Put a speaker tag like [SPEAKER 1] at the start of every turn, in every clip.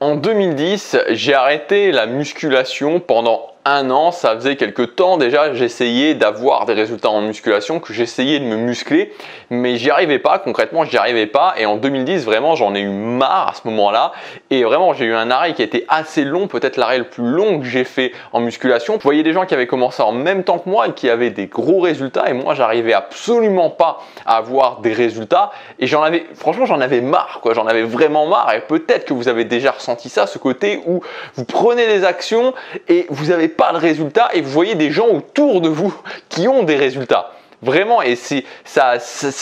[SPEAKER 1] En 2010, j'ai arrêté la musculation pendant un an. Ça faisait quelques temps déjà, j'essayais d'avoir des résultats en musculation, que j'essayais de me muscler, mais j'y arrivais pas, concrètement j'y arrivais pas. Et en 2010, vraiment j'en ai eu marre à ce moment-là, et vraiment j'ai eu un arrêt qui a été assez long, peut-être l'arrêt le plus long que j'ai fait en musculation. Je voyais des gens qui avaient commencé en même temps que moi et qui avaient des gros résultats, et moi j'arrivais absolument pas à avoir des résultats, et franchement j'en avais marre, quoi. J'en avais vraiment marre. Et peut-être que vous avez déjà ressenti ça, ce côté où vous prenez des actions et vous avez pas de résultats, et vous voyez des gens autour de vous qui ont des résultats. Vraiment, et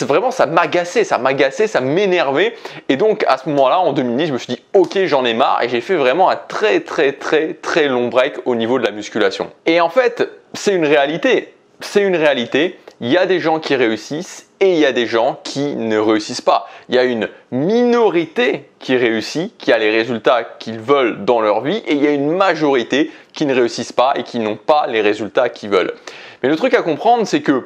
[SPEAKER 1] vraiment ça m'agaçait, ça m'énervait. Et donc à ce moment-là, en 2010, je me suis dit ok, j'en ai marre, et j'ai fait vraiment un très long break au niveau de la musculation. Et en fait, c'est une réalité. Il y a des gens qui réussissent et il y a des gens qui ne réussissent pas. Il y a une minorité qui réussit, qui a les résultats qu'ils veulent dans leur vie, et il y a une majorité qui ne réussissent pas et qui n'ont pas les résultats qu'ils veulent. Mais le truc à comprendre, c'est que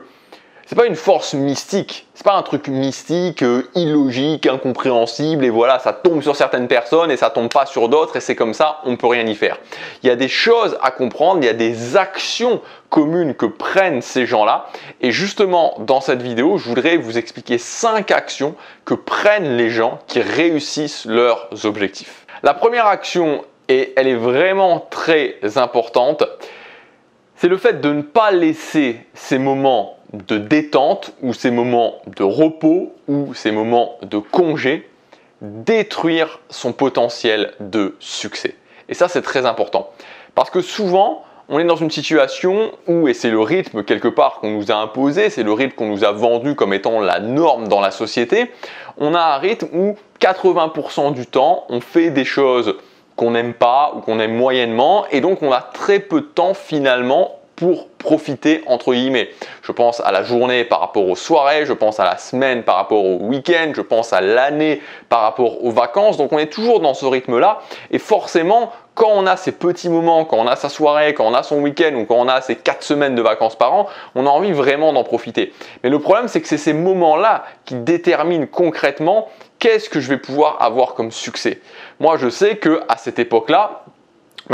[SPEAKER 1] c'est pas une force mystique, c'est pas un truc mystique, illogique, incompréhensible, et voilà, ça tombe sur certaines personnes et ça tombe pas sur d'autres, et c'est comme ça, on peut rien y faire. Il y a des choses à comprendre, il y a des actions communes que prennent ces gens-là, et justement dans cette vidéo, je voudrais vous expliquer 5 actions que prennent les gens qui réussissent leurs objectifs. La première action, et elle est vraiment très importante, c'est le fait de ne pas laisser ces moments de détente ou ces moments de repos ou ces moments de congé détruire son potentiel de succès. Et ça, c'est très important. Parce que souvent, on est dans une situation où, et c'est le rythme quelque part qu'on nous a imposé, c'est le rythme qu'on nous a vendu comme étant la norme dans la société, on a un rythme où 80% du temps, on fait des choses qu'on n'aime pas ou qu'on aime moyennement, et donc on a très peu de temps finalement pour profiter entre guillemets. Je pense à la journée par rapport aux soirées, je pense à la semaine par rapport au week-end, je pense à l'année par rapport aux vacances. Donc on est toujours dans ce rythme-là, et forcément quand on a ces petits moments, quand on a sa soirée, quand on a son week-end ou quand on a ces 4 semaines de vacances par an, on a envie vraiment d'en profiter. Mais le problème, c'est que c'est ces moments-là qui déterminent concrètement qu'est-ce que je vais pouvoir avoir comme succès. Moi, je sais qu'à cette époque-là,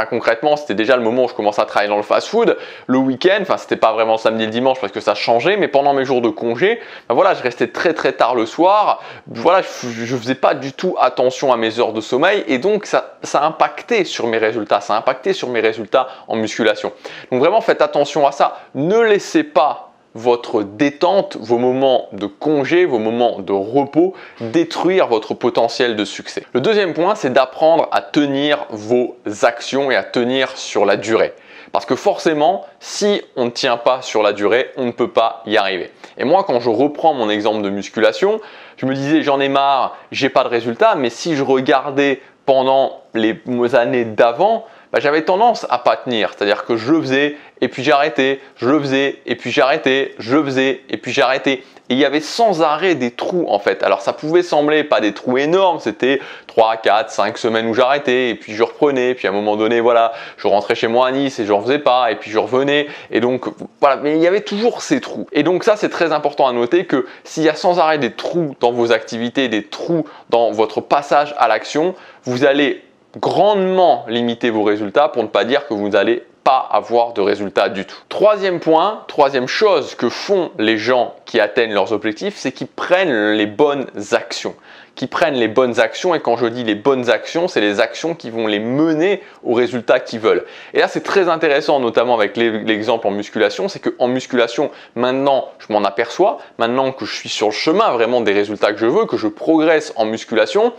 [SPEAKER 1] concrètement, c'était déjà le moment où je commençais à travailler dans le fast-food. Le week-end, enfin c'était pas vraiment le samedi et le dimanche parce que ça changeait, mais pendant mes jours de congé, voilà, je restais très tard le soir. Voilà, je faisais pas du tout attention à mes heures de sommeil, et donc ça a impacté sur mes résultats. Ça a impacté sur mes résultats en musculation. Donc vraiment, faites attention à ça. Ne laissez pas votre détente, vos moments de congé, vos moments de repos détruire votre potentiel de succès. Le deuxième point, c'est d'apprendre à tenir vos actions et à tenir sur la durée. Parce que forcément, si on ne tient pas sur la durée, on ne peut pas y arriver. Et moi, quand je reprends mon exemple de musculation, je me disais j'en ai marre, j'ai pas de résultat, mais si je regardais pendant les années d'avant, j'avais tendance à pas tenir, c'est-à-dire que je le faisais et puis j'arrêtais, je le faisais et puis j'arrêtais, je le faisais et puis j'arrêtais. Et il y avait sans arrêt des trous en fait. Alors ça pouvait sembler pas des trous énormes, c'était 3, 4, 5 semaines où j'arrêtais et puis je reprenais, et puis à un moment donné, voilà, je rentrais chez moi à Nice et je refaisais pas, et puis je revenais, et donc voilà, mais il y avait toujours ces trous. Et donc ça, c'est très important à noter que s'il y a sans arrêt des trous dans vos activités, des trous dans votre passage à l'action, vous allez grandement limiter vos résultats, pour ne pas dire que vous n'allez pas avoir de résultats du tout. Troisième point, troisième chose que font les gens qui atteignent leurs objectifs, c'est qu'ils prennent les bonnes actions. Et quand je dis les bonnes actions, c'est les actions qui vont les mener aux résultats qu'ils veulent. Et là, c'est très intéressant, notamment avec l'exemple en musculation, c'est qu'en musculation, maintenant, je m'en aperçois, maintenant que je suis sur le chemin vraiment des résultats que je veux, que je progresse en musculation,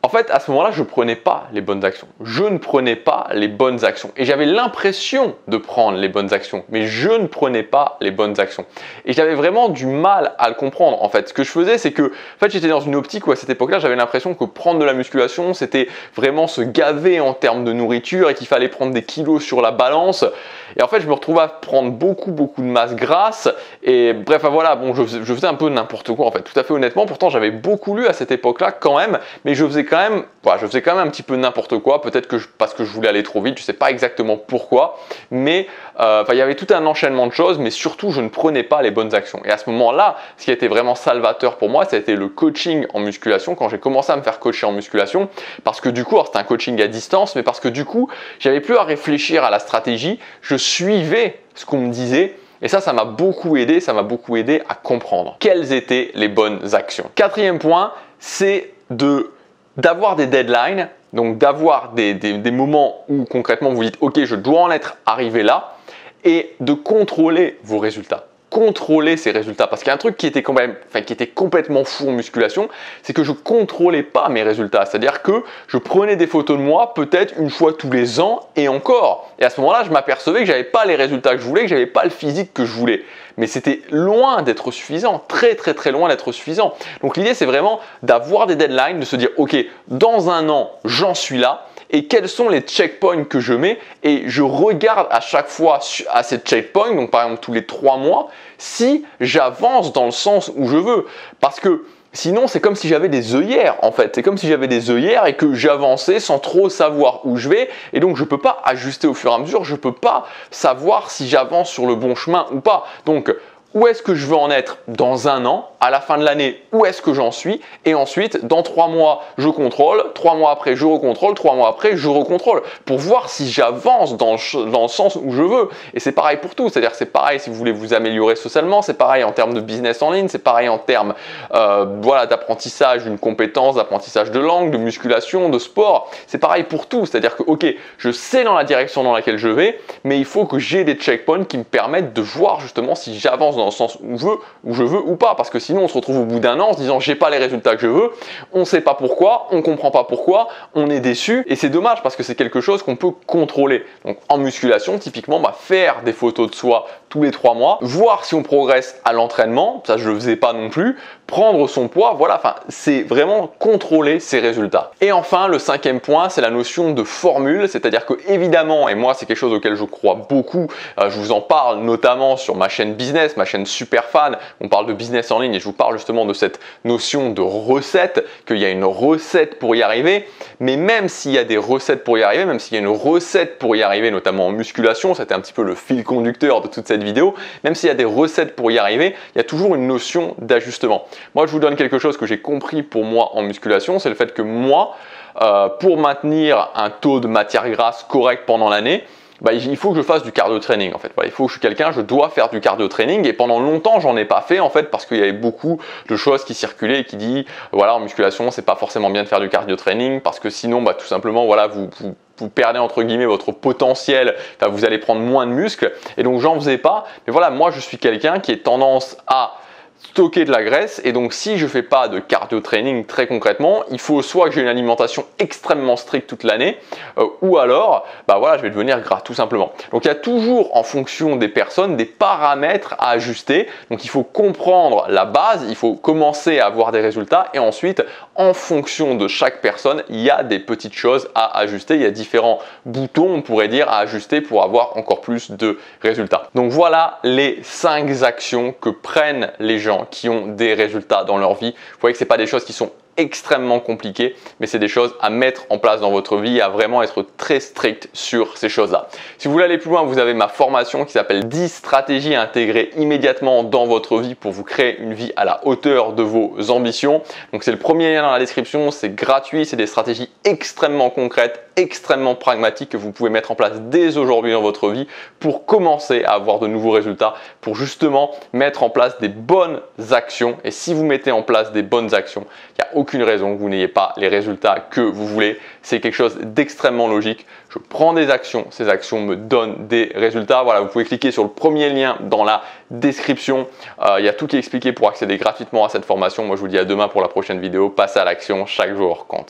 [SPEAKER 1] en fait, à ce moment-là, je ne prenais pas les bonnes actions. Je ne prenais pas les bonnes actions. Et j'avais l'impression de prendre les bonnes actions, mais je ne prenais pas les bonnes actions. Et j'avais vraiment du mal à le comprendre. En fait, ce que je faisais, c'est que en fait, j'étais dans une optique où à cette époque-là, j'avais l'impression que prendre de la musculation, c'était vraiment se gaver en termes de nourriture et qu'il fallait prendre des kilos sur la balance. Et en fait, je me retrouvais à prendre beaucoup de masse grasse. Et bref, voilà, bon, je faisais un peu n'importe quoi en fait, tout à fait honnêtement. Pourtant, j'avais beaucoup lu à cette époque-là quand même, mais je faisais quand même, voilà, je faisais quand même un petit peu n'importe quoi, peut-être que parce que je voulais aller trop vite, je ne sais pas exactement pourquoi, mais il y avait tout un enchaînement de choses, mais surtout je ne prenais pas les bonnes actions. Et à ce moment-là, ce qui a été vraiment salvateur pour moi, ça a été le coaching en musculation, quand j'ai commencé à me faire coacher en musculation, parce que du coup, c'était un coaching à distance, mais parce que du coup, j'avais plus à réfléchir à la stratégie, je suivais ce qu'on me disait. Et ça m'a beaucoup aidé, à comprendre quelles étaient les bonnes actions. Quatrième point, c'est d'avoir des deadlines, donc d'avoir des moments où concrètement vous dites « Ok, je dois en être arrivé là » et de contrôler vos résultats. Contrôler ces résultats, parce qu'il y a un truc qui était complètement fou en musculation, c'est que je contrôlais pas mes résultats, c'est-à-dire que je prenais des photos de moi peut-être une fois tous les ans et encore, et à ce moment-là je m'apercevais que j'avais pas les résultats que je voulais, que j'avais pas le physique que je voulais, mais c'était loin d'être suffisant, très loin d'être suffisant. Donc l'idée c'est vraiment d'avoir des deadlines, de se dire ok, dans un an j'en suis là, et quels sont les checkpoints que je mets, et je regarde à chaque fois à ces checkpoints, donc par exemple tous les 3 mois, si j'avance dans le sens où je veux. Parce que sinon, c'est comme si j'avais des œillères en fait. C'est comme si j'avais des œillères et que j'avançais sans trop savoir où je vais. Et donc, je ne peux pas ajuster au fur et à mesure. Je ne peux pas savoir si j'avance sur le bon chemin ou pas. Donc, où est-ce que je veux en être dans un an, à la fin de l'année, où est-ce que j'en suis, et ensuite, dans 3 mois, je contrôle, 3 mois après, je recontrôle, 3 mois après, je recontrôle, pour voir si j'avance dans le sens où je veux. Et c'est pareil pour tout, c'est-à-dire c'est pareil si vous voulez vous améliorer socialement, c'est pareil en termes de business en ligne, c'est pareil en termes d'apprentissage d'une compétence, d'apprentissage de langue, de musculation, de sport, c'est pareil pour tout, c'est-à-dire que ok, je sais dans la direction dans laquelle je vais, mais il faut que j'ai des checkpoints qui me permettent de voir justement si j'avance dans le sens où je veux ou pas, parce que sinon on se retrouve au bout d'un an en se disant j'ai pas les résultats que je veux, on sait pas pourquoi, on comprend pas pourquoi, on est déçu et c'est dommage parce que c'est quelque chose qu'on peut contrôler. Donc en musculation typiquement, faire des photos de soi tous les 3 mois, voir si on progresse à l'entraînement, ça je le faisais pas non plus, prendre son poids, voilà, enfin c'est vraiment contrôler ses résultats. Et enfin le 5e point, c'est la notion de formule, c'est-à-dire que évidemment, et moi c'est quelque chose auquel je crois beaucoup, je vous en parle notamment sur ma chaîne business, ma chaîne super fan, on parle de business en ligne et je vous parle justement de cette notion de recette, qu'il y a une recette pour y arriver, mais même s'il y a des recettes pour y arriver, même s'il y a une recette pour y arriver, notamment en musculation, c'était un petit peu le fil conducteur de toute cette vidéo, même s'il y a des recettes pour y arriver, il y a toujours une notion d'ajustement. Moi, je vous donne quelque chose que j'ai compris pour moi en musculation, c'est le fait que moi, pour maintenir un taux de matière grasse correct pendant l'année, il faut que je fasse du cardio training en fait. Voilà, il faut que je suis quelqu'un, je dois faire du cardio training et pendant longtemps j'en ai pas fait en fait parce qu'il y avait beaucoup de choses qui circulaient et qui disent voilà en musculation c'est pas forcément bien de faire du cardio training parce que sinon tout simplement voilà vous perdez entre guillemets votre potentiel, vous allez prendre moins de muscles et donc j'en faisais pas. Mais voilà, moi je suis quelqu'un qui a tendance à stocker de la graisse et donc si je fais pas de cardio training très concrètement, il faut soit que j'ai une alimentation extrêmement stricte toute l'année ou alors je vais devenir gras tout simplement. Donc il y a toujours en fonction des personnes des paramètres à ajuster, donc il faut comprendre la base, il faut commencer à avoir des résultats et ensuite en fonction de chaque personne il y a des petites choses à ajuster, il y a différents boutons on pourrait dire à ajuster pour avoir encore plus de résultats. Donc voilà les 5 actions que prennent les gens qui ont des résultats dans leur vie. Vous voyez que ce n'est pas des choses qui sont extrêmement compliquées, mais c'est des choses à mettre en place dans votre vie, à vraiment être très strict sur ces choses-là. Si vous voulez aller plus loin, vous avez ma formation qui s'appelle 10 stratégies à intégrer immédiatement dans votre vie pour vous créer une vie à la hauteur de vos ambitions. Donc c'est le premier lien dans la description, c'est gratuit, c'est des stratégies extrêmement concrètes, extrêmement pragmatiques que vous pouvez mettre en place dès aujourd'hui dans votre vie pour commencer à avoir de nouveaux résultats, pour justement mettre en place des bonnes actions. Et si vous mettez en place des bonnes actions, il n'y a aucune raison que vous n'ayez pas les résultats que vous voulez. C'est quelque chose d'extrêmement logique. Je prends des actions, ces actions me donnent des résultats. Voilà, vous pouvez cliquer sur le premier lien dans la description. Il y a tout qui est expliqué pour accéder gratuitement à cette formation. Moi, je vous dis à demain pour la prochaine vidéo. Passez à l'action, chaque jour compte.